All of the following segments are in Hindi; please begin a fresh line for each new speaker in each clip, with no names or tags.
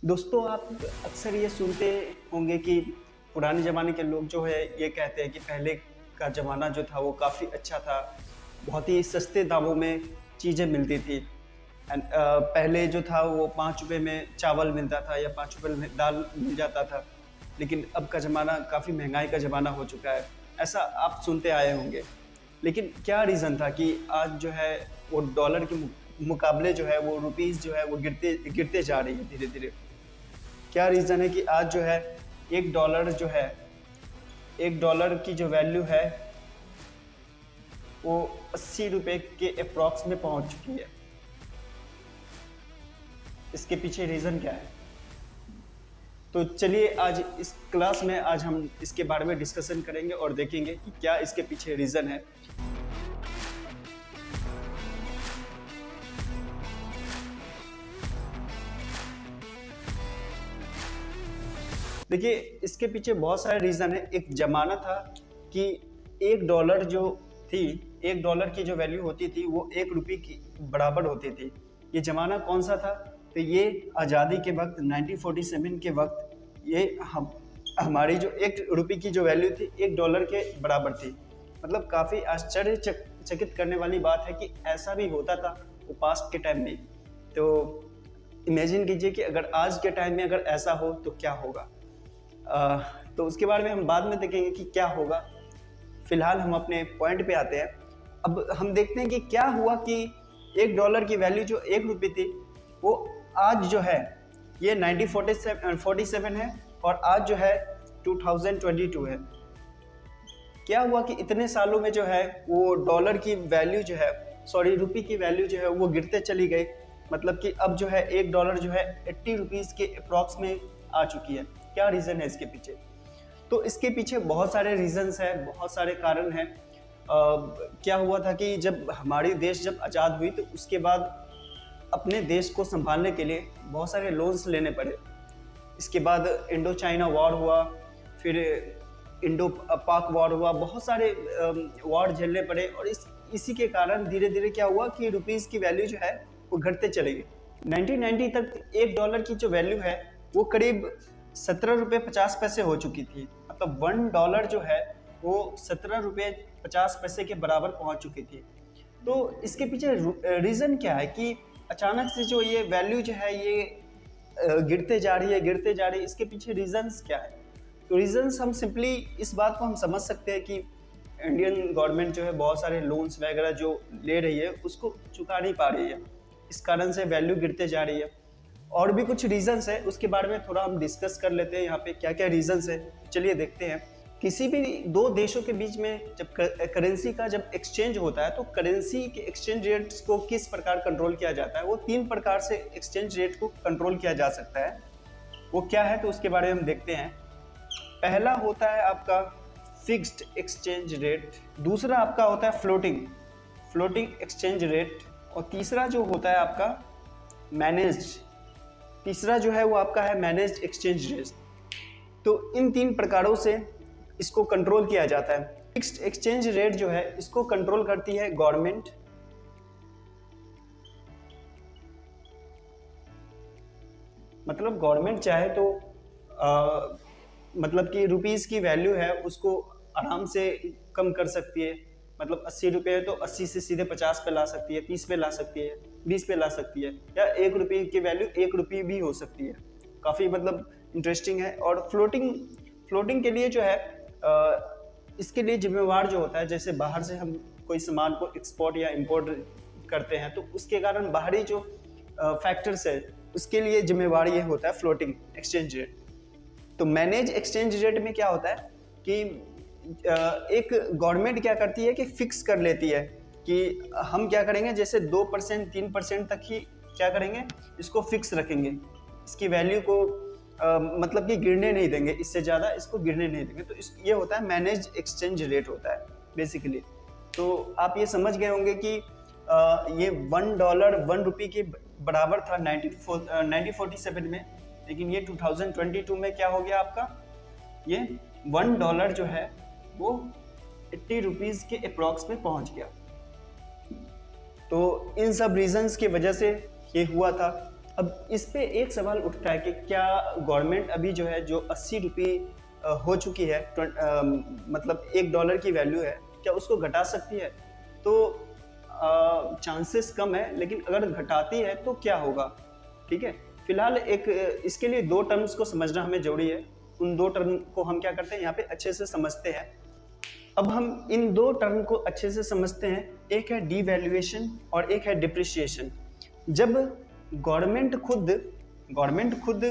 दोस्तों, आप अक्सर ये सुनते होंगे कि पुराने ज़माने के लोग जो है ये कहते हैं कि पहले का ज़माना जो था वो काफ़ी अच्छा था। बहुत ही सस्ते दामों में चीज़ें मिलती थी। पहले जो था वो ₹5 में चावल मिलता था या ₹5 में दाल मिल जाता था। लेकिन अब का ज़माना काफ़ी महँगाई का ज़माना हो चुका है। ऐसा आप सुनते आए होंगे। लेकिन क्या रीज़न था कि आज जो है वो डॉलर के मुकाबले जो है वो रुपीज़ जो है वो गिरते गिरते जा रही है धीरे-धीरे। क्या रीज़न है कि आज जो है $1 जो है, $1 की जो वैल्यू है वो ₹80 के एप्रॉक्स में पहुंच चुकी है। इसके पीछे रीज़न क्या है? तो चलिए आज इस क्लास में आज हम इसके बारे में डिस्कशन करेंगे और देखेंगे कि क्या इसके पीछे रीज़न है। देखिए, इसके पीछे बहुत सारे रीज़न है। एक ज़माना था कि $1 जो थी, $1 की जो वैल्यू होती थी वो ₹1 की बराबर होती थी। ये ज़माना कौन सा था? तो ये आज़ादी के वक्त 1947 के वक्त ये हमारी जो ₹1 की जो वैल्यू थी $1 के बराबर थी। मतलब काफ़ी आश्चर्यचकित करने वाली बात है कि ऐसा भी होता था वो पास्ट के टाइम में। तो इमेजिन कीजिए कि अगर आज के टाइम में अगर ऐसा हो तो क्या होगा। तो उसके बारे में हम बाद में देखेंगे कि क्या होगा। फिलहाल हम अपने पॉइंट पे आते हैं। अब हम देखते हैं कि क्या हुआ कि $1 की वैल्यू जो ₹1 थी वो आज जो है ये 1947 है और आज जो है 2022 है। क्या हुआ कि इतने सालों में जो है वो डॉलर की वैल्यू जो है रुपये की वैल्यू जो है वो गिरते चली गई। मतलब कि अब जो है $1 जो है ₹80 के अप्रॉक्स में आ चुकी है। क्या रीज़न है इसके पीछे? तो इसके पीछे बहुत सारे रीज़न्स हैं, बहुत सारे कारण हैं। क्या हुआ था कि जब हमारी देश जब आज़ाद हुई तो उसके बाद अपने देश को संभालने के लिए बहुत सारे लोन्स लेने पड़े। इसके बाद इंडो चाइना वॉर हुआ, फिर इंडो पाक वॉर हुआ, बहुत सारे वॉर झेलने पड़े और इसी के कारण धीरे-धीरे क्या हुआ कि रुपीज़ की वैल्यू जो है वो घटते चली गई। 1990 तक $1 की जो वैल्यू है वो करीब ₹17.50 हो चुकी थी। मतलब $1 जो है वो ₹17.50 के बराबर पहुंच चुकी थी। तो इसके पीछे रीज़न क्या है कि अचानक से जो ये वैल्यू जो है ये गिरते जा रही है। इसके पीछे रीज़न्स क्या है? तो रीज़न्स हम सिंपली इस बात को हम समझ सकते हैं कि इंडियन गवर्नमेंट जो है बहुत सारे लोन्स वगैरह जो ले रही है उसको चुका नहीं पा रही है। इस कारण से वैल्यू गिरते जा रही है। और भी कुछ रीज़न्स है, उसके बारे में थोड़ा हम डिस्कस कर लेते हैं यहाँ पे क्या-क्या रीज़न्स है। चलिए देखते हैं। किसी भी दो देशों के बीच में जब करेंसी का जब एक्सचेंज होता है तो करेंसी के एक्सचेंज रेट्स को किस प्रकार कंट्रोल किया जाता है? वो 3 प्रकार से एक्सचेंज रेट को कंट्रोल किया जा सकता है। वो क्या है तो उसके बारे में हम देखते हैं। पहला होता है आपका फिक्स्ड एक्सचेंज रेट, दूसरा आपका होता है फ्लोटिंग एक्सचेंज रेट और तीसरा जो होता है आपका तीसरा जो है वो आपका है मैनेज्ड एक्सचेंज रेट। तो इन 3 प्रकारों से इसको कंट्रोल किया जाता है। फिक्स्ड एक्सचेंज रेट जो है इसको कंट्रोल करती है गवर्नमेंट। मतलब गवर्नमेंट चाहे तो मतलब कि रुपीज़ की वैल्यू है उसको आराम से कम कर सकती है। मतलब ₹80 है तो 80 से सीधे 50 पे ला सकती है, 30 पे ला सकती है, 20 पे ला सकती है या ₹1 की वैल्यू ₹1 भी हो सकती है। काफ़ी मतलब इंटरेस्टिंग है। और फ्लोटिंग के लिए जो है इसके लिए जिम्मेवार जो होता है, जैसे बाहर से हम कोई सामान को एक्सपोर्ट या इंपोर्ट करते हैं तो उसके कारण बाहरी जो फैक्टर्स है उसके लिए जिम्मेवार ये होता है फ्लोटिंग एक्सचेंज रेट। तो मैनेज एक्सचेंज रेट में क्या होता है कि एक गवर्नमेंट क्या करती है कि फिक्स कर लेती है कि हम क्या करेंगे, जैसे 2% 3% तक ही क्या करेंगे, इसको फिक्स रखेंगे, इसकी वैल्यू को मतलब कि गिरने नहीं देंगे, इससे ज़्यादा इसको गिरने नहीं देंगे। तो ये होता है मैनेज एक्सचेंज रेट होता है बेसिकली। तो आप ये समझ गए होंगे कि ये $1 के बराबर था 1947 में, लेकिन ये 2022 में क्या हो गया आपका, ये $1 जो है वो ₹80 के अप्रॉक्स में पहुंच गया। तो इन सब रीजंस की वजह से ये हुआ था। अब इस पे एक सवाल उठता है कि क्या गवर्नमेंट अभी जो है जो 80 रुपये हो चुकी है, मतलब $1 की वैल्यू है, क्या उसको घटा सकती है? तो चांसेस कम है, लेकिन अगर घटाती है तो क्या होगा? ठीक है, फिलहाल एक इसके लिए दो टर्म्स को समझना हमें जरूरी है। उन दो टर्म को हम क्या करते हैं यहाँ पे अच्छे से समझते हैं। अब हम इन दो टर्म को अच्छे से समझते हैं। एक है डिवैल्यूएशन और एक है डिप्रिसिएशन। जब गवर्नमेंट खुद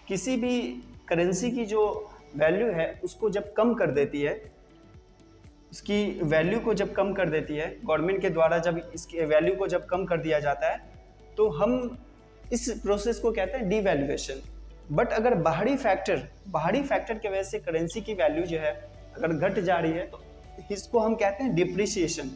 किसी भी करेंसी की जो वैल्यू है उसको जब कम कर देती है, उसकी वैल्यू को जब कम कर देती है, गवर्नमेंट के द्वारा जब इसकी वैल्यू को जब कम कर दिया जाता है, तो हम इस प्रोसेस को कहते हैं डिवैल्यूएशन। बट अगर बाहरी फैक्टर की वजह से करेंसी की वैल्यू जो है अगर घट जा रही है, तो इसको हम कहते हैं डिप्रिसिएशन।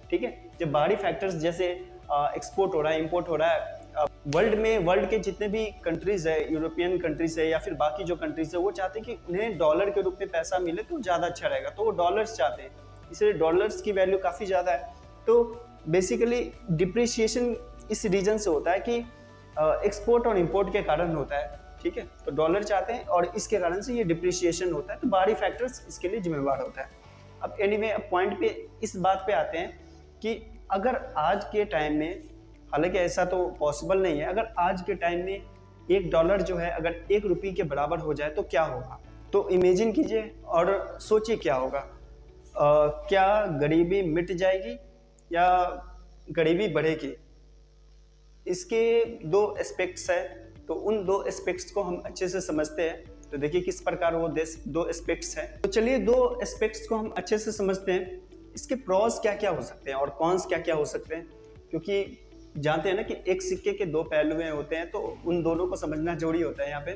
ठीक है, जब बाहरी फैक्टर्स जैसे एक्सपोर्ट हो रहा है, इंपोर्ट हो रहा है, वर्ल्ड के जितने भी कंट्रीज है, यूरोपियन कंट्रीज है या फिर बाकी जो कंट्रीज है, वो चाहते हैं कि उन्हें डॉलर के रूप में पैसा मिले तो ज़्यादा अच्छा रहेगा, तो वो डॉलर्स चाहते हैं, इसलिए डॉलर्स की वैल्यू काफ़ी ज़्यादा है। तो बेसिकली डिप्रिसिएशन इस रीजन से होता है कि एक्सपोर्ट और इम्पोर्ट के कारण होता है। ठीक है, तो डॉलर चाहते हैं और इसके कारण से ये डिप्रिसिएशन होता है, तो बाहरी फैक्टर्स इसके लिए जिम्मेवार होता है। अब एनीवे, अब पॉइंट पे इस बात पे आते हैं कि अगर आज के टाइम में, हालांकि ऐसा तो पॉसिबल नहीं है, अगर आज के टाइम में $1 जो है अगर ₹1 के बराबर हो जाए तो क्या होगा? तो इमेजिन कीजिए और सोचिए क्या होगा। क्या गरीबी मिट जाएगी या गरीबी बढ़ेगी? इसके दो एस्पेक्ट्स हैं, तो उन दो एस्पेक्ट्स को हम अच्छे से समझते हैं। तो देखिए किस प्रकार वो दो एस्पेक्ट्स हैं। तो चलिए दो एस्पेक्ट्स को हम अच्छे से समझते हैं। इसके प्रॉस क्या क्या हो सकते हैं और कॉन्स क्या क्या हो सकते हैं, क्योंकि जानते हैं ना कि एक सिक्के के दो पहलू होते हैं, तो उन दोनों को समझना जरूरी होता है यहाँ पे।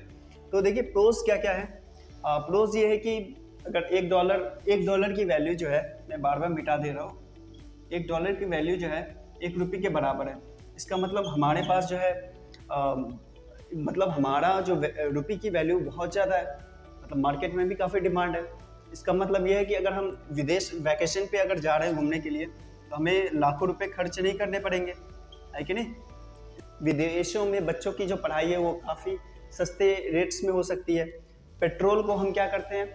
तो देखिए प्रोस क्या क्या है। प्रोस ये है कि अगर $1 की वैल्यू जो है, मैं बार बार मिटा दे रहा हूँ, $1 की वैल्यू जो है ₹1 के बराबर है। इसका मतलब हमारे पास जो है मतलब हमारा जो रुपये की वैल्यू बहुत ज़्यादा है, मतलब मार्केट में भी काफ़ी डिमांड है। इसका मतलब ये है कि अगर हम विदेश वैकेशन पे अगर जा रहे हैं घूमने के लिए, तो हमें लाखों रुपए खर्च नहीं करने पड़ेंगे, है कि नहीं? विदेशों में बच्चों की जो पढ़ाई है वो काफ़ी सस्ते रेट्स में हो सकती है। पेट्रोल को हम क्या करते हैं,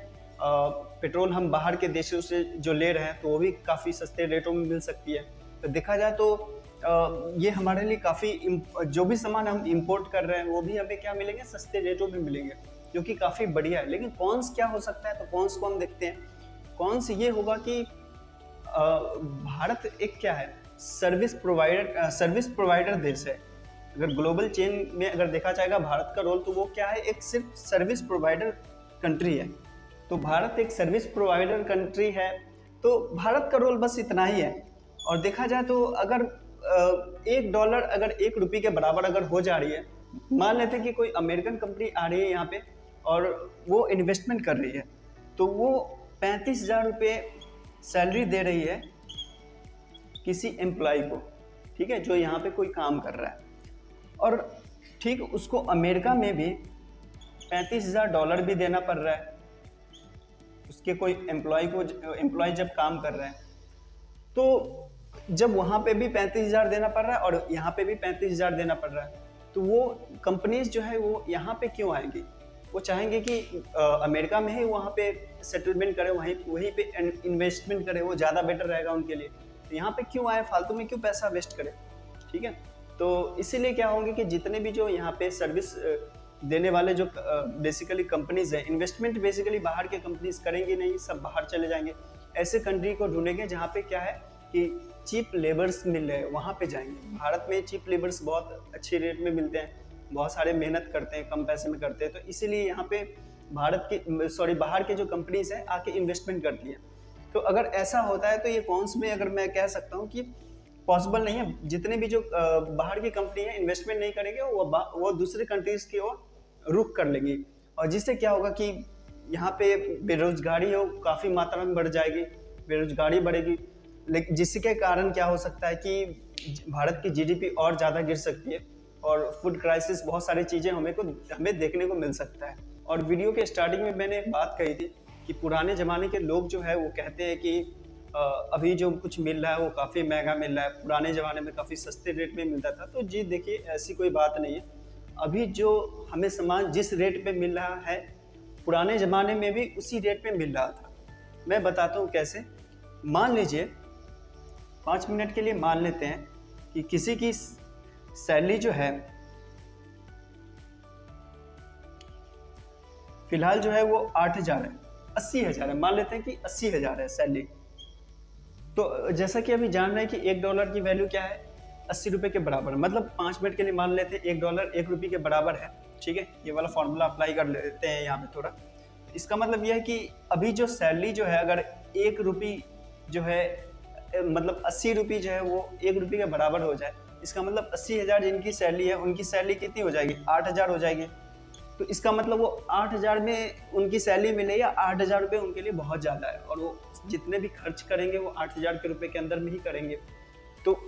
पेट्रोल हम बाहर के देशों से जो ले रहे हैं तो वो भी काफ़ी सस्ते रेटों में मिल सकती है। तो देखा जाए तो ये हमारे लिए काफ़ी, जो भी सामान हम इंपोर्ट कर रहे हैं वो भी हमें क्या मिलेंगे, सस्ते रेटों में मिलेंगे, जो कि काफ़ी बढ़िया है। लेकिन कॉन्स क्या हो सकता है, तो कॉन्स को हम देखते हैं। कॉन्स ये होगा कि भारत एक क्या है, सर्विस प्रोवाइडर देश है। अगर ग्लोबल चेन में अगर देखा जाएगा भारत का रोल, तो वो क्या है, एक सिर्फ सर्विस प्रोवाइडर कंट्री है। तो भारत एक सर्विस प्रोवाइडर कंट्री है, तो भारत का रोल बस इतना ही है। और देखा जाए तो अगर $1 अगर ₹1 के बराबर अगर हो जा रही है, मान लेते हैं कि कोई अमेरिकन कंपनी आ रही है यहाँ पे और वो इन्वेस्टमेंट कर रही है, तो वो ₹35,000 सैलरी दे रही है किसी एम्प्लॉय को, ठीक है, जो यहाँ पे कोई काम कर रहा है। और ठीक उसको अमेरिका में भी $35,000 भी देना पड़ रहा है उसके कोई एम्प्लॉय जब काम कर रहा है। तो जब वहाँ पे भी 35,000 देना पड़ रहा है और यहाँ पे भी 35,000 देना पड़ रहा है, तो वो कंपनीज जो है वो यहाँ पे क्यों आएंगी? वो चाहेंगे कि अमेरिका में ही वहाँ पे सेटलमेंट करे, वहीं पे इन्वेस्टमेंट करे, वो ज़्यादा बेटर रहेगा उनके लिए। तो यहाँ पे क्यों आए, फालतू में क्यों पैसा वेस्ट करे? ठीक है, तो इसीलिए क्या होंगे कि जितने भी जो यहाँ पे सर्विस देने वाले जो बेसिकली कंपनीज हैं, इन्वेस्टमेंट बेसिकली बाहर के कंपनीज करेंगे नहीं, सब बाहर चले जाएंगे। ऐसे कंट्री को ढूंढेंगे जहाँ पे क्या है कि चीप लेबर्स मिल रहे, वहाँ पे जाएंगे। भारत में चीप लेबर्स बहुत अच्छे रेट में मिलते हैं, बहुत सारे मेहनत करते हैं, कम पैसे में करते हैं, तो इसीलिए यहाँ पे बाहर के जो कंपनीज हैं आके इन्वेस्टमेंट करती हैं। तो अगर ऐसा होता है तो ये कॉन्स में अगर मैं कह सकता हूँ कि पॉसिबल नहीं है। जितने भी जो बाहर की कंपनी है इन्वेस्टमेंट नहीं करेंगे, वो दूसरे कंट्रीज की ओर रुख कर लेंगी, और जिससे क्या होगा कि यहाँ पे बेरोजगारी हो काफ़ी मात्रा में बढ़ जाएगी, बेरोजगारी बढ़ेगी, लेकिन जिसके कारण क्या हो सकता है कि भारत की जीडीपी और ज़्यादा गिर सकती है और फूड क्राइसिस, बहुत सारी चीज़ें हमें देखने को मिल सकता है। और वीडियो के स्टार्टिंग में मैंने एक बात कही थी कि पुराने ज़माने के लोग जो है वो कहते हैं कि अभी जो कुछ मिल रहा है वो काफ़ी महंगा मिल रहा है, पुराने ज़माने में काफ़ी सस्ते रेट में मिलता था। तो जी देखिए, ऐसी कोई बात नहीं है। अभी जो हमें सामान जिस रेट पे मिल रहा है, पुराने ज़माने में भी उसी रेट पे मिल रहा था। मैं बताता हूँ कैसे। मान लीजिए 5 मिनट के लिए मान लेते हैं कि किसी की सैलरी जो है फिलहाल जो है वो 8,000 है, 80,000 है, मान लेते हैं कि 80,000 है सैलरी। तो जैसा कि अभी जान रहे हैं कि $1 की वैल्यू क्या है, 80 रुपये के बराबर। मतलब 5 मिनट के लिए मान लेते हैं $1 1 रुपये के बराबर है। ठीक है, ये वाला फॉर्मूला अप्लाई कर लेते हैं यहाँ पे थोड़ा। इसका मतलब यह है कि अभी जो सैलरी जो है, अगर 1 रुपये जो है मतलब 80 रुपये जो है वो 1 रुपये के बराबर हो जाए, इसका मतलब 80,000 जिनकी सैलरी है उनकी सैलरी कितनी हो जाएगी, 8,000 हो जाएगी। तो इसका मतलब वो 8,000 में उनकी सैलरी मिले या 8,000 रुपये उनके लिए बहुत ज़्यादा है, और वो जितने भी खर्च करेंगे वो 8,000 के रुपये के अंदर में ही करेंगे। तो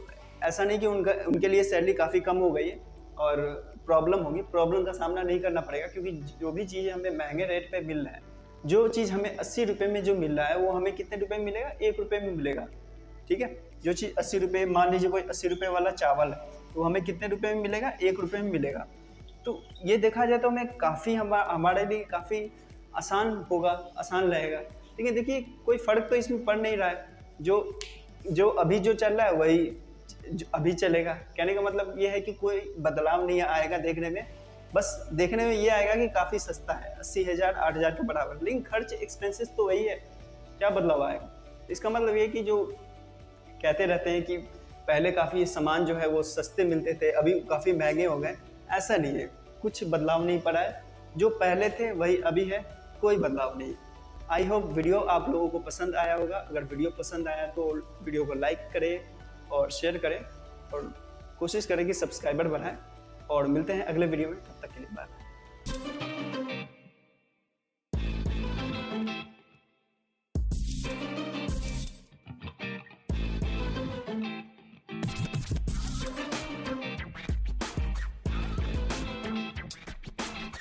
ऐसा नहीं कि उनके लिए सैलरी काफ़ी कम हो गई है और प्रॉब्लम होगी, प्रॉब्लम का सामना नहीं करना पड़ेगा, क्योंकि जो भी चीज़ हमें महंगे रेट पे मिल रहा है, जो चीज़ हमें 80 रुपये में जो मिल रहा है वो हमें कितने रुपये में मिलेगा, 1 रुपये में मिलेगा। ठीक है, जो चीज़ 80 रुपये, मान लीजिए कोई 80 रुपये वाला चावल है, तो हमें कितने रुपये में मिलेगा, 1 रुपये में मिलेगा। तो ये देखा जाए तो हमें काफ़ी हमारे लिए काफ़ी आसान होगा, आसान रहेगा। ठीक है, देखिए कोई फ़र्क तो इसमें पड़ नहीं रहा है, जो अभी जो चल रहा है वही अभी चलेगा। कहने का मतलब ये है कि कोई बदलाव नहीं आएगा देखने में, बस देखने में ये आएगा कि काफ़ी सस्ता है, 80,000 8,000 के बराबर, लेकिन खर्च एक्सपेंसेस तो वही है, क्या बदलाव आएगा। इसका मतलब ये कि जो कहते रहते हैं कि पहले काफ़ी सामान जो है वो सस्ते मिलते थे, अभी काफ़ी महंगे हो गए, ऐसा नहीं है, कुछ बदलाव नहीं पड़ा है, जो पहले थे वही अभी है, कोई बदलाव नहीं। आई होप वीडियो आप लोगों को पसंद आया होगा। अगर वीडियो पसंद आया तो वीडियो को लाइक करें और शेयर करें, और कोशिश करें कि सब्सक्राइबर बढ़ाएं, और मिलते हैं अगले वीडियो में, तब तक के लिए बाय।